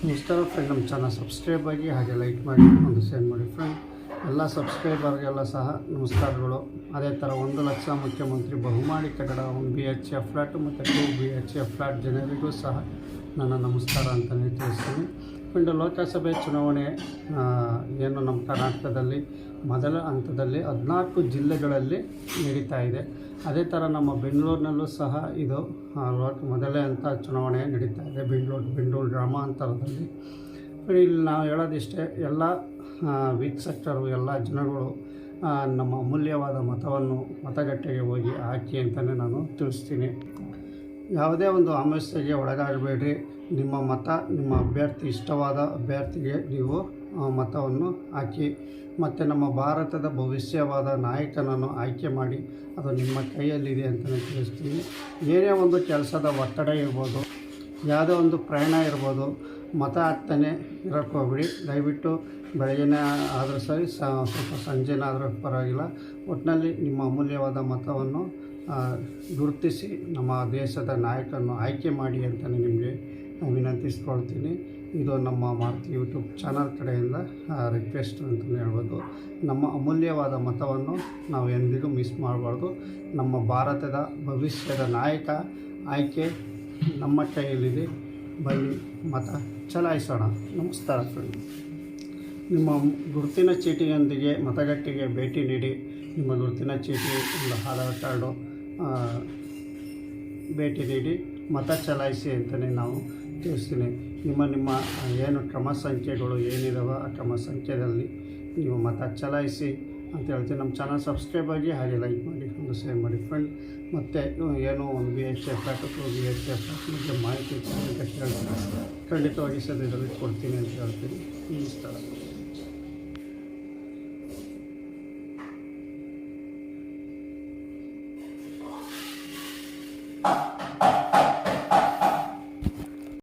ನಮಸ್ಕಾರ ಫ್ರೆಂಡ್, ನಮ್ಮ channel subscribe ಆಗಿ ಹಾಗೆ ಲೈಕ್ ಮಾಡಿ ಒಂದು ಶೇರ್ ಮಾಡಿ ಫ್ರೆಂಡ್. ಎಲ್ಲ ಸಬ್ಸ್ಕ್ರೈಬರ್ಗೆಲ್ಲ ಸಹ ನಮಸ್ಕಾರಗಳು. ಅದೇ ಥರ 1 ಲಕ್ಷ ಮುಖ್ಯಮಂತ್ರಿ ಬಹುಮಾಡಿ ಕಟ್ಟಡ 1 BHK ಫ್ಲ್ಯಾಟ್ ಮತ್ತು 2 BHK ಫ್ಲ್ಯಾಟ್ ಜನರಿಗೂ ಸಹ ನನ್ನ ನಮಸ್ಕಾರ ಅಂತಲೇ ತಿಳಿಸ್ತೀನಿ ಫ್ರೆಂಡ್. ಲೋಕಸಭೆ ಚುನಾವಣೆ ಏನು ನಮ್ಮ ಕರ್ನಾಟಕದಲ್ಲಿ ಮೊದಲ ಹಂತದಲ್ಲಿ 14 ಜಿಲ್ಲೆಗಳಲ್ಲಿ ನಡೀತಾ ಇದೆ. ಅದೇ ಥರ ನಮ್ಮ ಬೆಂಗಳೂರಿನಲ್ಲೂ ಸಹ ಇದು ಮೊದಲೇ ಹಂತ ಚುನಾವಣೆ ನಡೀತಾ ಇದೆ ಬೆಂಗಳೂರು ಗ್ರಾಮಾಂತರದಲ್ಲಿ. ಇಲ್ಲಿ ನಾವು ಹೇಳೋದಿಷ್ಟೇ, ಎಲ್ಲ ವೀಕ್ಷಕರು ಎಲ್ಲ ಜನಗಳು ನಮ್ಮ ಅಮೂಲ್ಯವಾದ ಮತವನ್ನು ಮತಗಟ್ಟೆಗೆ ಹೋಗಿ ಹಾಕಿ ಅಂತಲೇ ನಾನು ತಿಳಿಸ್ತೀನಿ. ಯಾವುದೇ ಒಂದು ಆಮಿಷಕ್ಕೆ ಒಳಗಾಗಬೇಡ್ರಿ. ನಿಮ್ಮ ಮತ ನಿಮ್ಮ ಅಭ್ಯರ್ಥಿ ಇಷ್ಟವಾದ ಅಭ್ಯರ್ಥಿಗೆ ನೀವು ಮತವನ್ನು ಹಾಕಿ. ಮತ್ತು ನಮ್ಮ ಭಾರತದ ಭವಿಷ್ಯವಾದ ನಾಯಕನನ್ನು ಆಯ್ಕೆ ಮಾಡಿ. ಅದು ನಿಮ್ಮ ಕೈಯಲ್ಲಿದೆ ಅಂತಲೇ ತಿಳಿಸ್ತೀನಿ. ಏನೇ ಒಂದು ಕೆಲಸದ ಒತ್ತಡ ಇರ್ಬೋದು, ಯಾವುದೋ ಒಂದು ಪ್ರಯಾಣ ಇರ್ಬೋದು, ಮತ ಹಾಕ್ತಾನೆ ಇರೋಕ್ಕೆ ಹೋಗ್ಬಿಡಿ. ದಯವಿಟ್ಟು ಬೆಳಗ್ಗೆನೇ ಆದರೂ ಸರಿ, ಸ್ವಲ್ಪ ಸಂಜೆನಾದರೂ ಪರವಾಗಿಲ್ಲ, ಒಟ್ಟಿನಲ್ಲಿ ನಿಮ್ಮ ಅಮೂಲ್ಯವಾದ ಮತವನ್ನು ಗುರುತಿಸಿ ನಮ್ಮ ದೇಶದ ನಾಯಕನನ್ನು ಆಯ್ಕೆ ಮಾಡಿ ಅಂತಲೇ ನಿಮಗೆ ವಿನಂತಿಸ್ಕೊಳ್ತೀನಿ. ಇದು ನಮ್ಮ ಮಾರುತಿ ಯೂಟ್ಯೂಬ್ ಚಾನಲ್ ಕಡೆಯಿಂದ ರಿಕ್ವೆಸ್ಟ್ ಅಂತಲೇ ಹೇಳ್ಬೋದು. ನಮ್ಮ ಅಮೂಲ್ಯವಾದ ಮತವನ್ನು ನಾವು ಎಂದಿಗೂ ಮಿಸ್ ಮಾಡಬಾರ್ದು. ನಮ್ಮ ಭಾರತದ ಭವಿಷ್ಯದ ನಾಯಕ ಆಯ್ಕೆ ನಮ್ಮ ಕೈಯಲ್ಲಿದೆ. ಬನ್ನಿ ಮತ ಚಲಾಯಿಸೋಣ. ನಮಸ್ಕಾರ ಫ್ರೆಂಡ್. ನಿಮ್ಮ ಗುರುತಿನ ಚೀಟಿಯೊಂದಿಗೆ ಮತಗಟ್ಟೆಗೆ ಭೇಟಿ ನೀಡಿ. ನಿಮ್ಮ ಗುರುತಿನ ಚೀಟಿ, ಒಂದು ಆಧಾರ್ ಕಾರ್ಡು ಭೇಟಿ ನೀಡಿ ಮತ ಚಲಾಯಿಸಿ ಅಂತಲೇ ನಾವು ತಿಳಿಸ್ತೀನಿ. ನಿಮ್ಮ ಏನು ಕ್ರಮ ಸಂಖ್ಯೆಗಳು ಏನಿದಾವೆ ಆ ಕ್ರಮ ಸಂಖ್ಯೆಯಲ್ಲಿ ನೀವು ಮತ ಚಲಾಯಿಸಿ ಅಂತ ಹೇಳ್ತೀನಿ. ನಮ್ಮ ಚಾನಲ್ ಸಬ್ಸ್ಕ್ರೈಬ್ ಆಗಿ ಹಾಗೆ ಲೈಕ್ ಮಾಡಿ ಒಂದು ಶೇರ್ ಮಾಡಿ ಫ್ರೆಂಡ್. ಮತ್ತು ಏನು 1 BHK ಫ್ಲ್ಯಾಟ್ 2 BHK ಫ್ಲ್ಯಾಟ್ ಬಗ್ಗೆ ಮಾಹಿತಿ ಅಂತ ಕೇಳ್ತೀನಿ. ಖಂಡಿತವಾಗಿ ಸದ್ಯದಲ್ಲಿ ಕೊಡ್ತೀನಿ ಅಂತ ಹೇಳ್ತೀನಿ. ನಮಸ್ಕಾರ.